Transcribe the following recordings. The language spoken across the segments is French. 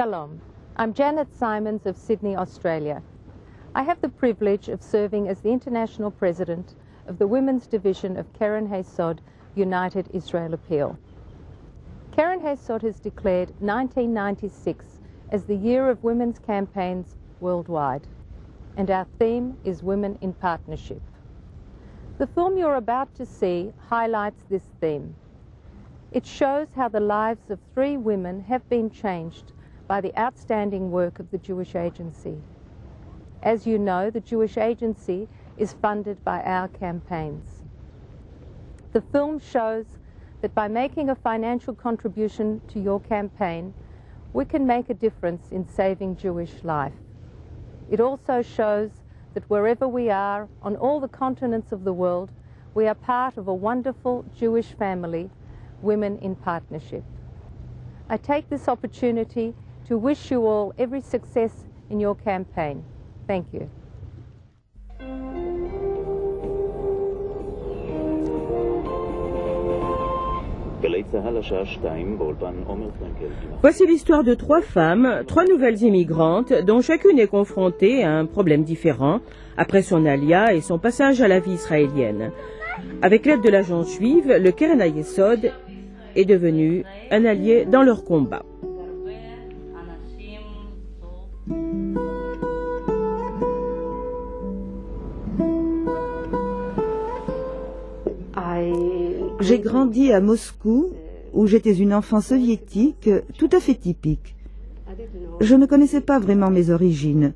Shalom, I'm Janet Simons of Sydney, Australia. I have the privilege of serving as the International President of the Women's Division of Keren Hayesod United Israel Appeal. Keren Hayesod has declared 1996 as the Year of Women's Campaigns worldwide, and our theme is Women in Partnership. The film you're about to see highlights this theme. It shows how the lives of 3 women have been changed by the outstanding work of the Jewish Agency. As you know, the Jewish Agency is funded by our campaigns. The film shows that by making a financial contribution to your campaign, we can make a difference in saving Jewish life. It also shows that wherever we are, on all the continents of the world, we are part of a wonderful Jewish family, Women in Partnership. I take this opportunity to wish you all every success in your campaign. Thank you. Voici l'histoire de 3 femmes, 3 nouvelles immigrantes, dont chacune est confrontée à un problème différent après son alia et son passage à la vie israélienne. Avec l'aide de l'agence juive, le Keren Hayesod est devenu un allié dans leur combat. J'ai grandi à Moscou, où j'étais une enfant soviétique tout à fait typique. Je ne connaissais pas vraiment mes origines.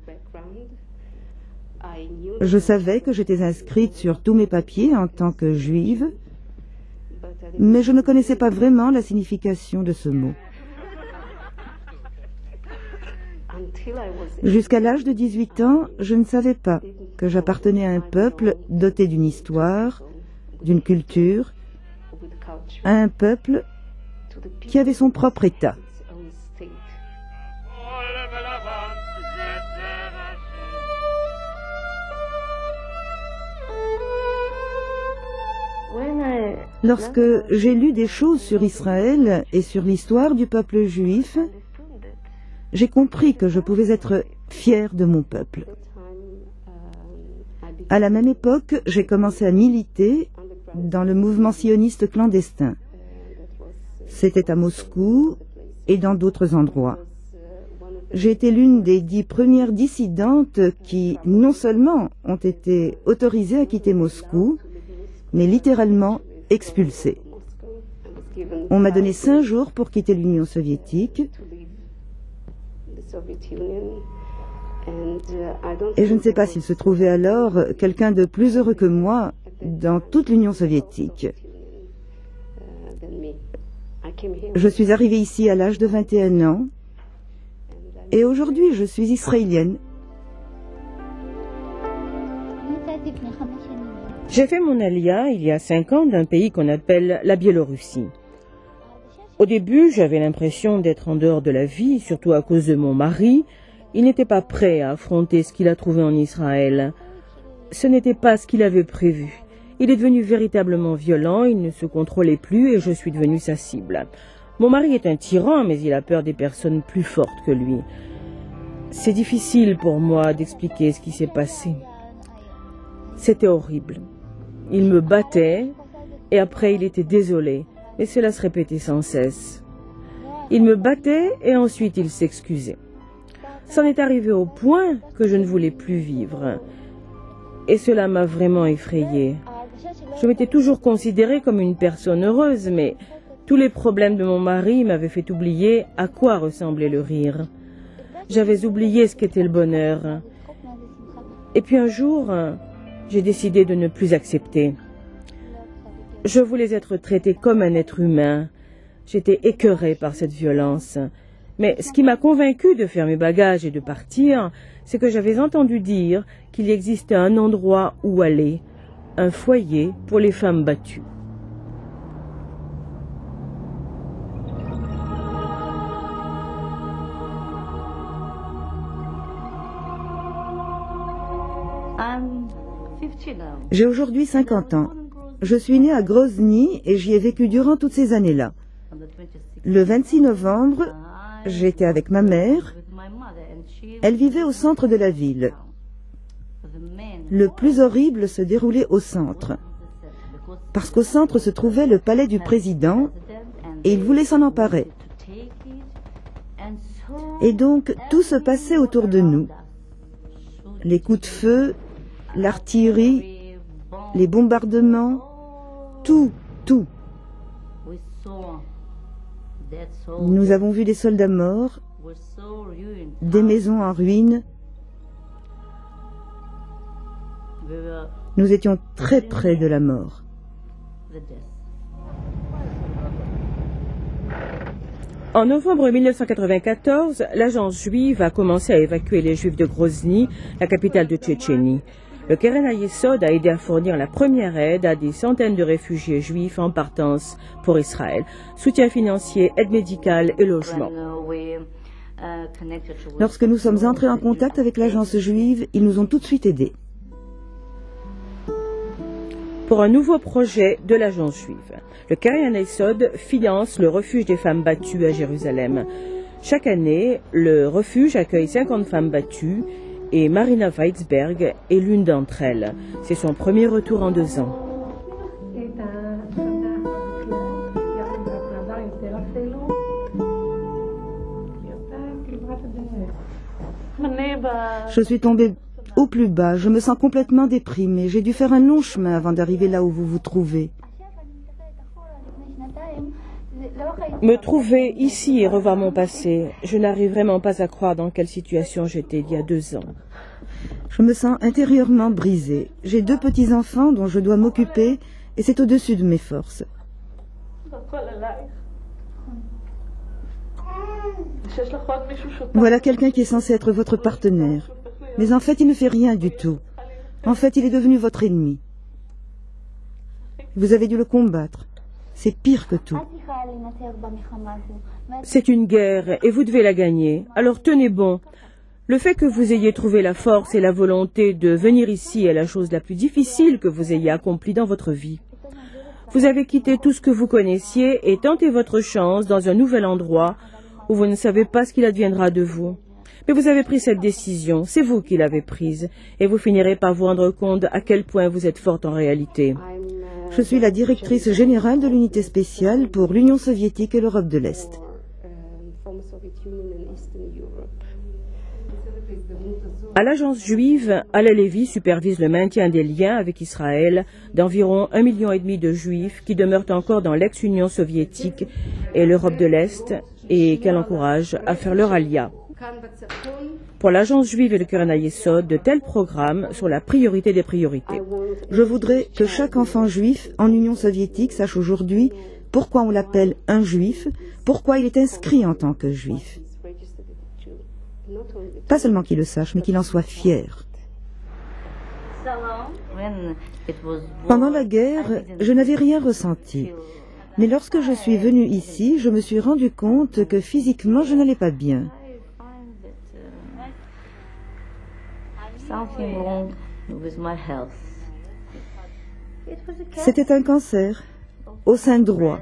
Je savais que j'étais inscrite sur tous mes papiers en tant que juive, mais je ne connaissais pas vraiment la signification de ce mot. Jusqu'à l'âge de 18 ans, je ne savais pas que j'appartenais à un peuple doté d'une histoire, d'une culture, à un peuple qui avait son propre État. Lorsque j'ai lu des choses sur Israël et sur l'histoire du peuple juif, j'ai compris que je pouvais être fière de mon peuple. À la même époque, j'ai commencé à militer dans le mouvement sioniste clandestin. C'était à Moscou et dans d'autres endroits. J'ai été l'une des 10 premières dissidentes qui, non seulement ont été autorisées à quitter Moscou, mais littéralement expulsées. On m'a donné 5 jours pour quitter l'Union soviétique. Et je ne sais pas s'il se trouvait alors quelqu'un de plus heureux que moi dans toute l'Union soviétique. Je suis arrivée ici à l'âge de 21 ans et aujourd'hui je suis israélienne. J'ai fait mon alia il y a 5 ans d'un pays qu'on appelle la Biélorussie. Au début, j'avais l'impression d'être en dehors de la vie, surtout à cause de mon mari. Il n'était pas prêt à affronter ce qu'il a trouvé en Israël. Ce n'était pas ce qu'il avait prévu. Il est devenu véritablement violent, il ne se contrôlait plus et je suis devenue sa cible. Mon mari est un tyran, mais il a peur des personnes plus fortes que lui. C'est difficile pour moi d'expliquer ce qui s'est passé. C'était horrible. Il me battait et après il était désolé, mais cela se répétait sans cesse. Il me battait et ensuite il s'excusait. C'en est arrivé au point que je ne voulais plus vivre. Et cela m'a vraiment effrayée. Je m'étais toujours considérée comme une personne heureuse, mais tous les problèmes de mon mari m'avaient fait oublier à quoi ressemblait le rire. J'avais oublié ce qu'était le bonheur. Et puis un jour, j'ai décidé de ne plus accepter. Je voulais être traitée comme un être humain. J'étais écœurée par cette violence. Mais ce qui m'a convaincue de faire mes bagages et de partir, c'est que j'avais entendu dire qu'il existait un endroit où aller, un foyer pour les femmes battues. J'ai aujourd'hui 50 ans. Je suis née à Grozny et j'y ai vécu durant toutes ces années-là. Le 26 novembre, J'étais avec ma mère. Elle vivait au centre de la ville. Le plus horrible se déroulait au centre. Parce qu'au centre se trouvait le palais du président et il voulait s'en emparer. Et donc tout se passait autour de nous. Les coups de feu, l'artillerie, les bombardements, tout. Nous avons vu des soldats morts, des maisons en ruine. Nous étions très près de la mort. En novembre 1994, l'agence juive a commencé à évacuer les Juifs de Grozny, la capitale de Tchétchénie. Le Keren HaYesod a aidé à fournir la première aide à des centaines de réfugiés juifs en partance pour Israël. Soutien financier, aide médicale et logement. Lorsque nous sommes entrés en contact avec l'agence juive, ils nous ont tout de suite aidés. Pour un nouveau projet de l'agence juive, le Keren HaYesod finance le refuge des femmes battues à Jérusalem. Chaque année, le refuge accueille 50 femmes battues et Marina Weitzberg est l'une d'entre elles. C'est son premier retour en 2 ans. Je suis tombée au plus bas, je me sens complètement déprimée. J'ai dû faire un long chemin avant d'arriver là où vous vous trouvez. Me trouver ici et revoir mon passé, je n'arrive vraiment pas à croire dans quelle situation j'étais il y a 2 ans. Je me sens intérieurement brisée. J'ai 2 petits-enfants dont je dois m'occuper et c'est au-dessus de mes forces. Voilà quelqu'un qui est censé être votre partenaire. Mais en fait, il ne fait rien du tout. En fait, il est devenu votre ennemi. Vous avez dû le combattre. C'est pire que tout. C'est une guerre et vous devez la gagner. Alors tenez bon. Le fait que vous ayez trouvé la force et la volonté de venir ici est la chose la plus difficile que vous ayez accomplie dans votre vie. Vous avez quitté tout ce que vous connaissiez et tenté votre chance dans un nouvel endroit où vous ne savez pas ce qu'il adviendra de vous. Mais vous avez pris cette décision, c'est vous qui l'avez prise, et vous finirez par vous rendre compte à quel point vous êtes forte en réalité. Je suis la directrice générale de l'unité spéciale pour l'Union soviétique et l'Europe de l'Est. À l'agence juive, Hallel Lévi supervise le maintien des liens avec Israël d'environ 1,5 million de juifs qui demeurent encore dans l'ex-Union soviétique et l'Europe de l'Est et qu'elle encourage à faire leur alia. Pour l'agence juive et le Keren HaYesod, de tels programmes sont la priorité des priorités. Je voudrais que chaque enfant juif en Union soviétique sache aujourd'hui pourquoi on l'appelle un juif, pourquoi il est inscrit en tant que juif. Pas seulement qu'il le sache, mais qu'il en soit fier. Pendant la guerre, je n'avais rien ressenti. Mais lorsque je suis venue ici, je me suis rendu compte que physiquement, je n'allais pas bien. C'était un cancer au sein droit.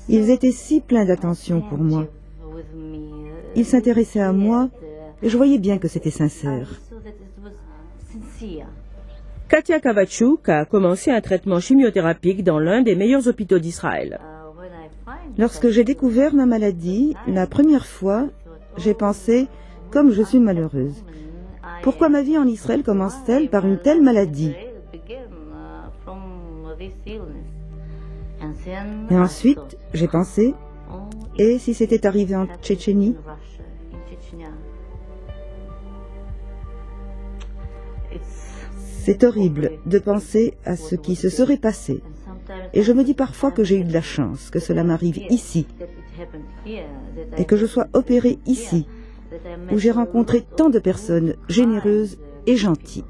Ils étaient si pleins d'attention pour moi. Ils s'intéressaient à moi et je voyais bien que c'était sincère. Katia Kavachuk a commencé un traitement chimiothérapique dans l'un des meilleurs hôpitaux d'Israël. Lorsque j'ai découvert ma maladie, la première fois, j'ai pensé, comme je suis malheureuse. Pourquoi ma vie en Israël commence-t-elle par une telle maladie? Et ensuite, j'ai pensé, et si c'était arrivé en Tchétchénie? C'est horrible de penser à ce qui se serait passé. Et je me dis parfois que j'ai eu de la chance, que cela m'arrive ici, et que je sois opérée ici, où j'ai rencontré tant de personnes généreuses et gentilles.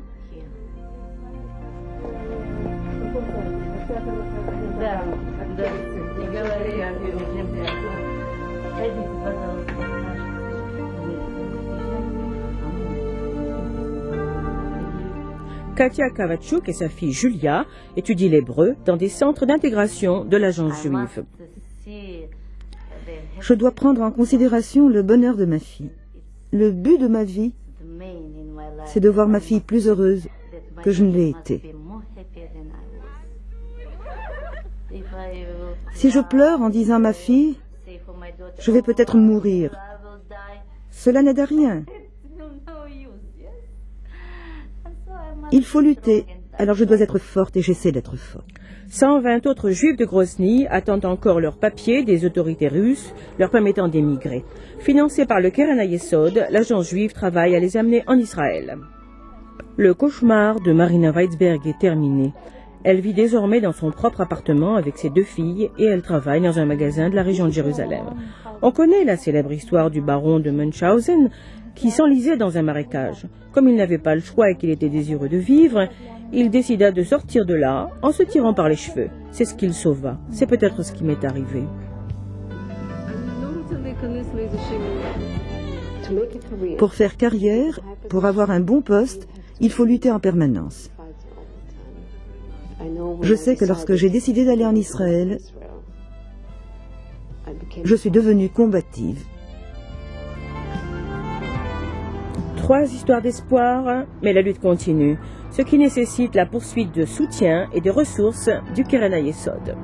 Katia Kavachuk et sa fille Julia étudient l'hébreu dans des centres d'intégration de l'agence juive. Je dois prendre en considération le bonheur de ma fille. Le but de ma vie, c'est de voir ma fille plus heureuse que je ne l'ai été. Si je pleure en disant à ma fille, je vais peut-être mourir, cela n'aide à rien. Il faut lutter, alors je dois être forte et j'essaie d'être forte. 120 autres juifs de Grozny attendent encore leurs papiers des autorités russes leur permettant d'émigrer. Financée par le Keren HaYesod, l'agence juive travaille à les amener en Israël. Le cauchemar de Marina Weitzberg est terminé. Elle vit désormais dans son propre appartement avec ses 2 filles et elle travaille dans un magasin de la région de Jérusalem. On connaît la célèbre histoire du baron de Munchausen qui s'enlisait dans un marécage. Comme il n'avait pas le choix et qu'il était désireux de vivre, il décida de sortir de là en se tirant par les cheveux. C'est ce qu'il sauva. C'est peut-être ce qui m'est arrivé. Pour faire carrière, pour avoir un bon poste, il faut lutter en permanence. Je sais que lorsque j'ai décidé d'aller en Israël, je suis devenue combative. 3 histoires d'espoir, mais la lutte continue, ce qui nécessite la poursuite de soutien et de ressources du Keren HaYesod.